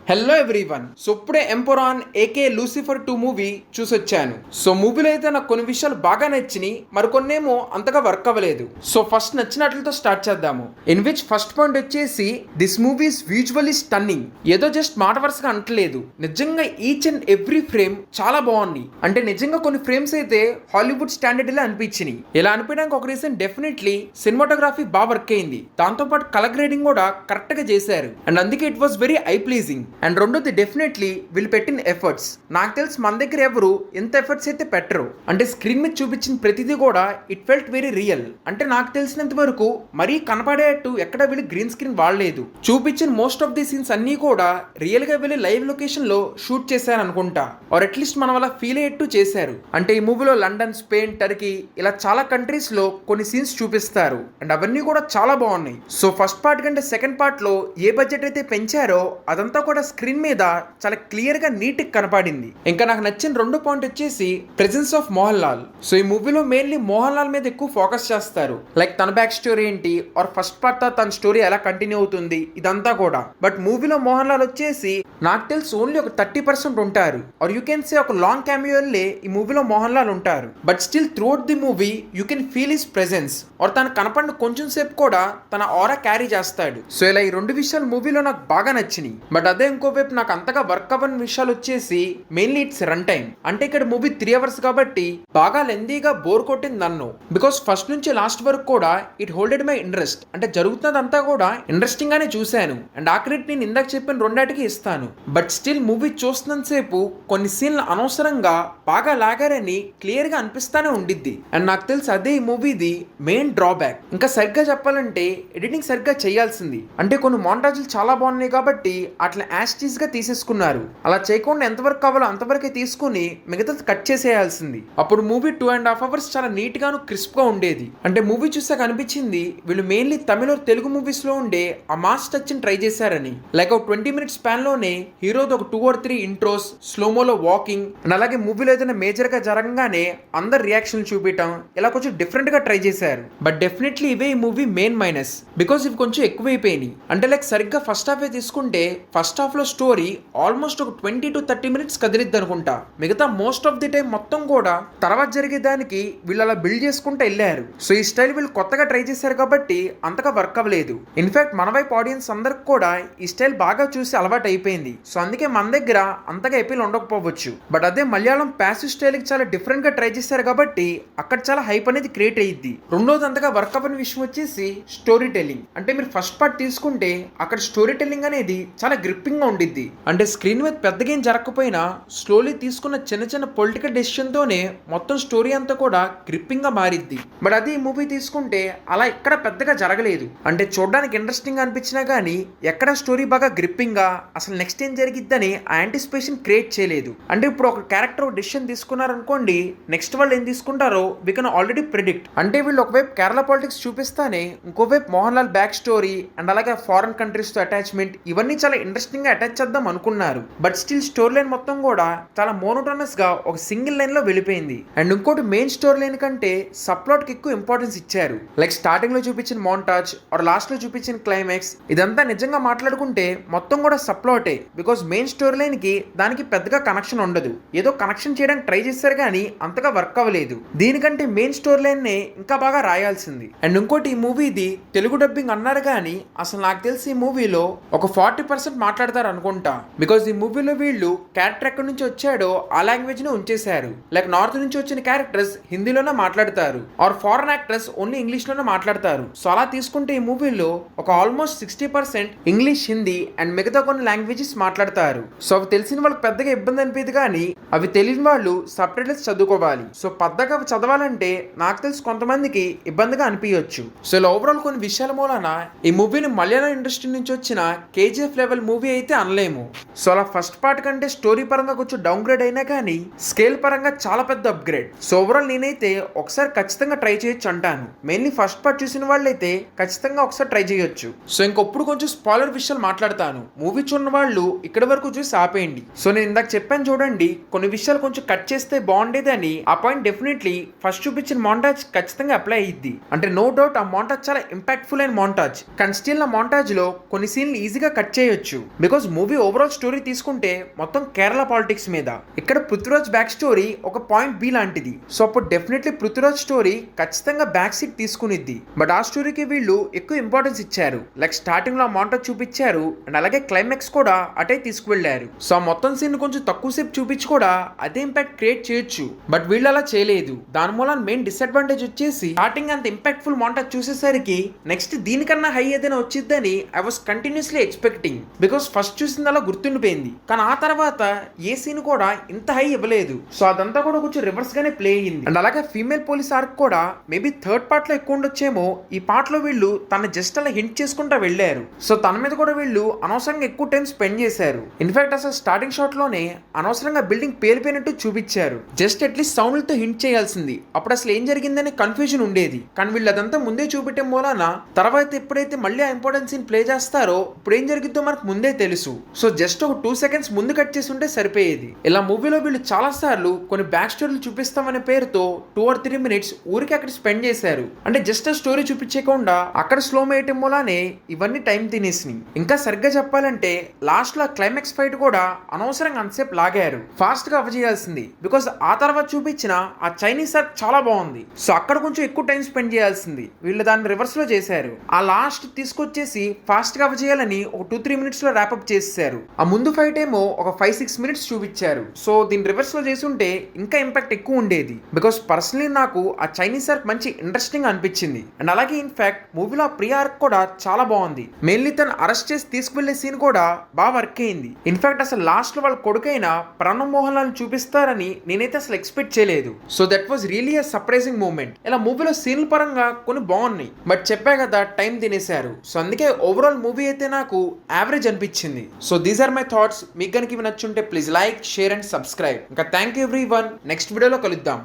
Hello everyone. So ఇప్పుడే ఎంపొరాన్ AK Lucifer 2 movie చూసొచ్చాను. So మూవీలో అయితే నాకు కొన్ని విషయాలు బాగా నచ్చినాయి, మరికొన్నేమో అంతగా వర్క్ అవ్వలేదు. సో ఫస్ట్ నచ్చినట్లతో స్టార్ట్ చేద్దాము. ఇన్ విచ్ ఫస్ట్ పాయింట్ వచ్చేసి this movie is visually stunning. ఏదో జస్ట్ మాట వరుసగా అంటలేదు, నిజంగా ఈచ్ అండ్ ఎవ్రీ ఫ్రేమ్ చాలా బాగుంది. అంటే నిజంగా కొన్ని ఫ్రేమ్స్ అయితే హాలీవుడ్ స్టాండర్డ్ ఇలా అనిపించినాయి. ఇలా అనిపించడానికి ఒక రీజన్ డెఫినెట్లీ సినిమాటోగ్రఫీ బాగా వర్క్ అయింది. దాంతో పాటు కలర్ గ్రేడింగ్ కూడా కరెక్ట్ గా చేశారు అండ్ అందుకే it was very I pleasing. And రెండోది డెఫినెట్లీ వీళ్ళు పెట్టిన ఎఫర్ట్స్. నాకు తెలిసి మన దగ్గర ఎవరు ఎంత ఎఫర్ట్స్ అయితే పెట్టరు. అంటే స్క్రీన్ మీద చూపించిన ప్రతిదీ కూడా ఇట్ ఫెల్ట్ వెరీ రియల్. అంటే నాకు తెలిసినంత వరకు మరీ కనపడేట్టు ఎక్కడ వీళ్ళు గ్రీన్ స్క్రీన్ వాడలేదు. చూపించిన మోస్ట్ ఆఫ్ ది సీన్స్ అన్ని కూడా రియల్ గా వీళ్ళు లైవ్ లొకేషన్ లో షూట్ చేశారు అనుకుంటా, ఆర్ అట్లీస్ట్ మనం అలా ఫీల్ అయ్యేట్టు చేశారు. అంటే ఈ మూవీలో లండన్, స్పెయిన్, టర్కీ ఇలా చాలా కంట్రీస్ లో కొన్ని సీన్స్ చూపిస్తారు అండ్ అవన్నీ కూడా చాలా బాగున్నాయి. సో ఫస్ట్ పార్ట్ కంటే సెకండ్ పార్ట్ లో ఏ బడ్జెట్ అయితే పెంచారో అదంతా కూడా స్క్రీన్ మీద చాలా క్లియర్ గా నీట్ కనపడింది. ఇంకా నాకు నచ్చిన రెండో పాయింట్ వచ్చేసి presence of Mohan Lal. So ఈ మూవీలో మెయిన్లీ మోహన్ లాల్ మీద ఎక్కువ ఫోకస్ చేస్తారు. లైక్ తన బ్యాక్ స్టోరీ ఏంటి, ఆర్ ఫస్ట్ పార్ట్ తో తన స్టోరీ ఎలా కంటిన్యూ అవుతుంది, ఇదంతా కూడా. బట్ మూవీలో మోహన్ లాల్ వచ్చేసి నాకు తెలిసి ఓన్లీ ఒక 30% ఉంటారు, ఆర్ యూ కెన్ సే ఒక లాంగ్ క్యామియోల్లే ఈ మూవీలో మోహన్ లాల్ ఉంటారు. But still throughout the movie you can feel his presence, or తన కనపడిన కొంచెం సేపు కూడా తన ఆరా క్యారీ చేస్తాడు. సో ఇలా ఈ రెండు విషయాలు మూవీలో నాకు బాగా నచ్చినాయి. బట్ అదే ఇంకోవైపు నాకు అంతగా వర్క్ అవ్వని విషయాలు వచ్చేసి మెయిన్లీ ఇట్స్ రన్ టైం. అంటే ఇక్కడ మూవీ 3 hours కాబట్టి బాగా లెందీగా బోర్ కొట్టింది నన్ను. బికాస్ ఫస్ట్ నుంచి లాస్ట్ వరకు కూడా ఇట్ హోల్డెడ్ మై ఇంట్రెస్ట్. అంటే జరుగుతున్నదంతా కూడా ఇంట్రెస్టింగ్ గానే చూశాను అండ్ ఆ క్రెడిట్ నేను ఇందాక చెప్పిన రెండాటికి ఇస్తాను. బట్ స్టిల్ మూవీ చూస్తున్నంత సేపు కొన్ని సీన్లు అనవసరంగా బాగా లాగారని క్లియర్ గా అనిపిస్తానే ఉండిద్ది. అండ్ నాకు తెలిసి అదే ఈ మూవీది మెయిన్ డ్రాబ్యాక్. ఇంకా సరిగ్గా చెప్పాలంటే ఎడిటింగ్ సరిగ్గా చేయాల్సింది. అంటే కొన్ని మోంటాజులు చాలా బాగున్నాయి కాబట్టి అట్లా యాస్టీస్ గా తీసేసుకున్నారు. అలా చేయకుండా ఎంతవరకు కావాలో అంతవరకే తీసుకుని మిగతా కట్ చేసేయాల్సింది. అప్పుడు మూవీ 2.5 hours చాలా నీట్ గాను క్రిస్ప్ గా ఉండేది. అంటే మూవీ చూసాక అనిపించింది వీళ్ళు మెయిన్లీ తమిళ తెలుగు మూవీస్ లో ఉండే ఆ మాస్ టచ్ ని ట్రై చేశారని. లైక్ ఒక 20 minutes స్పాన్ లోనే హీరోది ఒక 2 or 3 ఇంట్రోస్, స్లోమోలో వాకింగ్ అండ్ అలాగే మూవీలో ఏదైనా మేజర్ గా జరగగానే అందరు రియాక్షన్ చూపించడం, ఇలా కొంచెం డిఫరెంట్ గా ట్రై చేశారు. బట్ డెఫినెట్లీ ఇవే ఈ మూవీ మెయిన్ మైనస్. బికాస్ ఇవి కొంచెం ఎక్కువైపోయినాయి. అంటే లైక్ సరిగ్గా ఫస్ట్ హాఫ్ తీసుకుంటే ఫస్ట్ హాఫ్ లో స్టోరీ ఆల్మోస్ట్ ఒక 20 to 30 minutes కదిలిద్ది అనుకుంటా. మిగతా మోస్ట్ ఆఫ్ ది టైం మొత్తం కూడా తర్వాత జరిగేదానికి వీళ్ళు అలా బిల్డ్ చేసుకుంటూ వెళ్ళారు. సో ఈ స్టైల్ వీళ్ళు కొత్తగా ట్రై చేశారు కాబట్టి అంతగా వర్క్ అవ్వలేదు. ఇన్ఫాక్ట్ మన వైపు ఆడియన్స్ అందరికి కూడా ఈ స్టైల్ బాగా చూసి అలవాటు అయిపోయింది. సో అందుకే మన దగ్గర అంతగా ఎపీల్ ఉండకపోవచ్చు. బట్ అదే మలయాళం ప్యాసివ్ స్టైల్ కి చాలా డిఫరెంట్ గా ట్రై చేశారు కాబట్టి అక్కడ చాలా హైప్ అనేది క్రియేట్ అయ్యిద్ది. రెండోది అంతగా వర్క్ అవ్వని విషయం వచ్చేసి స్టోరీ టెల్లింగ్. అంటే మీరు ఫస్ట్ పార్ట్ తీసుకుంటే అక్కడ స్టోరీ టెల్లింగ్ అనేది చాలా గ్రిప్పింగ్ గా ఉండిద్ది. అంటే స్క్రీన్ మీద పెద్దగా ఏం జరగకపోయినా స్లోలీ తీసుకున్న చిన్న చిన్న పొలిటికల్ డెసిషన్ తోనే మొత్తం స్టోరీ అంతా కూడా గ్రిప్పింగ్ గా మారిద్ది. బట్ అది ఈ మూవీ తీసుకుంటే అలా ఎక్కడ పెద్దగా జరగలేదు. అంటే చూడడానికి ఇంట్రెస్టింగ్ గా అనిపించినా గానీ ఎక్కడ స్టోరీ బాగా గ్రిప్పింగ్ గా అసలు నెక్స్ట్ ఏం జరిగిద్దని యాంటిసిపేషన్ క్రియేట్ చేయలేదు. అంటే ఇప్పుడు ఒక క్యారెక్టర్ డెసిషన్ తీసుకున్నారనుకోండి, నెక్స్ట్ వాళ్ళు ఏం తీసుకుంటారో వి కెన్ ఆల్రెడీ ప్రిడిక్ట్. అంటే వీళ్ళు ఒకవైపు కేరళ పాలిటిక్స్ చూపిస్తానే ఇంకోవైపు Mohan Lal back story and అలాగే ఫారెన్ కంట్రీస్ తో అటాచ్మెంట్ ఇవన్నీ చాలా ఇంట్రెస్టింగ్ గా అటాచ్ చేద్దాం అనుకున్నారు. బట్ స్టిల్ స్టోరీ లైన్ మొత్తం కూడా చాలా మోనోటోనస్ గా ఒక సింగిల్ లైన్ లో వెళ్ళిపోయింది. అండ్ ఇంకోటి మెయిన్ స్టోరీ లైన్ కంటే సబ్ ప్లాట్ కి ఎక్కువ ఇంపార్టెన్స్ ఇచ్చారు. లైక్ స్టార్టింగ్ లో చూపించిన మోంటాజ్ ఆర్ లాస్ట్ లో చూపించిన క్లైమాక్స్ ఇదంతా నిజంగా మాట్లాడుకుంటే మొత్తం కూడా సబ్ ప్లాటే. బికాస్ మెయిన్ స్టోరీ లైన్ కి దానికి పెద్దగా కనెక్షన్ ఉండదు. ఏదో కనెక్షన్ చేయడానికి ట్రై చేశారు కానీ అంతగా వర్క్ అవ్వలేదు. దీనికంటే మెయిన్ స్టోరీ లైన్ నే ఇంకా బాగా రాయాల్సింది. అండ్ ఇంకోటి ఈ మూవీది తెలుగు డబ్బింగ్ అన్నారు కానీ అసలు నాకు తెలిసి ఈ మూవీలో ఒక 40% మాట్లాడతారు అనుకుంటా. బికాస్ ఈ మూవీలో వీళ్ళు క్యారెక్టర్ ఎక్కడి నుంచి వచ్చాడో ఆ లాంగ్వేజ్ ని ఉంచేశారు. లైక్ నార్త్ నుంచి వచ్చిన క్యారెక్టర్స్ హిందీలోనే మాట్లాడతారు, or foreign actors only English లోనే మాట్లాడతారు. సో అలా తీసుకుంటే ఈ మూవీలో ఒక ఆల్మోస్ట్ 60% ఇంగ్లీష్, హిందీ అండ్ మిగతా కొన్ని లాంగ్వేజెస్ మాట్లాడతారు. సో అవి తెలిసిన వాళ్ళకి పెద్దగా ఇబ్బంది అనిపించదు కానీ అవి తెలియని వాళ్ళు సబ్ టైటిల్స్ చదువుకోవాలి. సో పెద్దగా చదవాలంటే నాకు తెలిసి కొంతమందికి ఇబ్బందిగా అనిపించవచ్చు. సో ఇలా ఓవరాల్ కొన్ని విషయాల మూలన ఈ మూవీని మలయాళం ఇండస్ట్రీ నుంచి వచ్చిన కేజీఎఫ్ లెవెల్ మూవీ అయితే అనలేము. సో అలా ఫస్ట్ పార్ట్ కంటే స్టోరీ పరంగా కొంచెం డౌన్ గ్రేడ్ అయినా కానీ స్కేల్ పరంగా చాలా పెద్ద అప్గ్రేడ్. సో ఓవరాల్ నేనైతే ఒకసారి ఖచ్చితంగా ట్రై చేయొచ్చు అంటాను. మెయిన్లీ ఫస్ట్ పార్ట్ చూసిన వాళ్ళైతే ఖచ్చితంగా ఒకసారి ట్రై చేయొచ్చు. సో ఇంకొప్పుడు కొంచెం స్పాయిలర్ విషయాలు మాట్లాడతాను. మూవీ చూడని వాళ్ళు ఇక్కడ వరకు చూసి ఆపేయండి. సో నేను ఇందాక చెప్పాను చూడండి, కొన్ని విషయాలు కొంచెం కట్ చేస్తే బాగుండేదని. ఆ పాయింట్ డెఫినెట్లీ ఫస్ట్ చూపించిన మోంటాజ్ ఖచ్చితంగా అప్లై అయ్యిద్ది. అంటే నో డౌట్ ఆ మోంటాజ్ చాలా ఇంపాక్ట్ఫుల్ అయిన మోంటాజ్. కానీ స్టిల్ ఆ మోంటాజ్ లో కొన్ని సీన్లు ఈజీగా కట్ చేయొచ్చు. Because because movie overall story తీసుకుంటే మొత్తం కేరళ పాలిటిక్స్ మీద. ఇక్కడ పృథ్వీరాజ్ బ్యాక్ స్టోరీ ఒక పాయింట్ బి లాంటిది. సో అప్పుడు డెఫినెట్లీ పృథ్వీరాజ్ స్టోరీ ఖచ్చితంగా బ్యాక్ సీట్ తీసుకునిద్ది. బట్ ఆ స్టోరీకి వీళ్ళు ఎక్కువ ఇంపార్టెన్స్ ఇచ్చారు. లైక్ స్టార్టింగ్ లో మాంటేజ్ చూపించారు అండ్ అలాగే క్లైమాక్స్ కూడా అటే తీసుకువెళ్లారు. సో ఆ మొత్తం సీన్ కొంచెం తక్కువ సేపు చూపించి కూడా అదే ఇంపాక్ట్ క్రియేట్ చేయొచ్చు. బట్ వీళ్ళు అలా చేయలేదు. దాని మూలన మెయిన్ డిసడ్వాంటేజ్ వచ్చేసి స్టార్టింగ్ అంత ఇంపాక్ట్ఫుల్ మాంటేజ్ చూసేసరికి నెక్స్ట్ దీనికన్నా హై ఏదైనా వచ్చిద్దని I was continuously expecting. Because first చూసింది అలా గుర్తుండిపోయింది. కానీ ఆ తర్వాత ఏ సీన్ కూడా ఇంత హై ఇవ్వలేదు. సో అదంతా కూడా కొంచెం రివర్స్ గానే ప్లే అయ్యింది. అండ్ అలాగే ఫీమేల్ పోలీస్ ఆర్క్ కూడా మేబీ థర్డ్ పార్ట్ లో ఎక్కువ ఉండొచ్చేమో. ఈ పార్ట్ లో వీళ్ళు తన జస్ట్ అలా హింట్ చేసుకుంటా వెళ్ళారు. సో తన మీద కూడా వీళ్ళు అనవసరంగా ఎక్కువ టైం స్పెండ్ చేశారు. ఇన్ఫాక్ట్ అసలు స్టార్టింగ్ షాట్ లోనే అనవసరంగా బిల్డింగ్ పేలిపోయినట్టు చూపించారు. జస్ట్ అట్లీస్ట్ సౌండ్లతో హింట్ చేయాల్సింది. అప్పుడు అసలు ఏం జరిగిందని కన్ఫ్యూజన్ ఉండేది. కానీ వీళ్ళు అదంతా ముందే చూపెట్టే మూలాన తర్వాత ఎప్పుడైతే మళ్ళీ ఆ ఇంపార్టెన్స్ సీన్ ప్లే చేస్తారో ఇప్పుడు ఏం జరిగిద్దో మనకు ముందే తెలుసు. సో జస్ట్ ఒక 2 seconds ముందు కట్ చేసి ఉంటే సరిపోయేది. ఇలా మూవీలో వీళ్ళు చాలా సార్లు కొన్ని బ్యాక్ స్టోరీలు చూపిస్తామనే పేరుతో 2 or 3 minutes ఊరికి అక్కడ స్పెండ్ చేశారు. అంటే జస్ట్ ఆ స్టోరీ చూపించకుండా అక్కడ స్లో వేయటం మూలానే ఇవన్నీ టైం తినేసినాయి. ఇంకా సరిగ్గా చెప్పాలంటే లాస్ట్ లో క్లైమాక్స్ ఫైట్ కూడా అనవసరంగా అంతసేపు లాగారు. ఫాస్ట్ గా అవజేయాల్సింది. బికాస్ ఆ తర్వాత చూపించిన ఆ చైనీస్ ఆర్ట్ చాలా బాగుంది. సో అక్కడ కొంచెం ఎక్కువ టైం స్పెండ్ చేయాల్సింది. వీళ్ళు దాన్ని రివర్స్ లో చేశారు. ఆ లాస్ట్ తీసుకొచ్చేసి ఫాస్ట్ గా అవజేయాలని ఒక 2-3 minutes లో ర్యాప్అప్ చేశారు. ఆ ముందు ఫైట్ ఏమో ఒక 5-6 minutes చూపించారు. సో దీన్ని రివర్స్ లో చేసి ఉంటే ఇంకా ఇంపాక్ట్ ఎక్కువ ఉండేది. బికాస్ పర్సనలీ నాకు ఆ చైనీస్ ఆర్క్ మంచి ఇంట్రెస్టింగ్ అనిపించింది. అండ్ అలాగే ఇన్ఫాక్ట్ మూవీలో ప్రియా ఆర్క్ కూడా చాలా బాగుంది. మెయిన్లీ తను అరెస్ట్ చేసి తీసుకువెళ్లే సీన్ కూడా బాగా వర్క్ అయింది. ఇన్ఫాక్ట్ అసలు లాస్ట్ లో వాళ్ళ కొడుకైన ప్రణవ్ మోహన్ లాల్ చూపిస్తారని నేనైతే అసలు ఎక్స్పెక్ట్ చేయలేదు. So that was really a surprising moment. ఇలా మూవీలో సీన్ల పరంగా కొన్ని బాగున్నాయి. బట్ చెప్పా కదా టైం తినేశారు. సో అందుకే ఓవరాల్ మూవీ అయితే నాకు యావరేజ్ అనిపించింది. So these are my thoughts. మీకు కనుక ఇవి నచ్చుంటే please like, share and subscribe. ఇంకా థ్యాంక్ యూ ఎవ్రీవన్. నెక్స్ట్ వీడియోలో కలుద్దాం.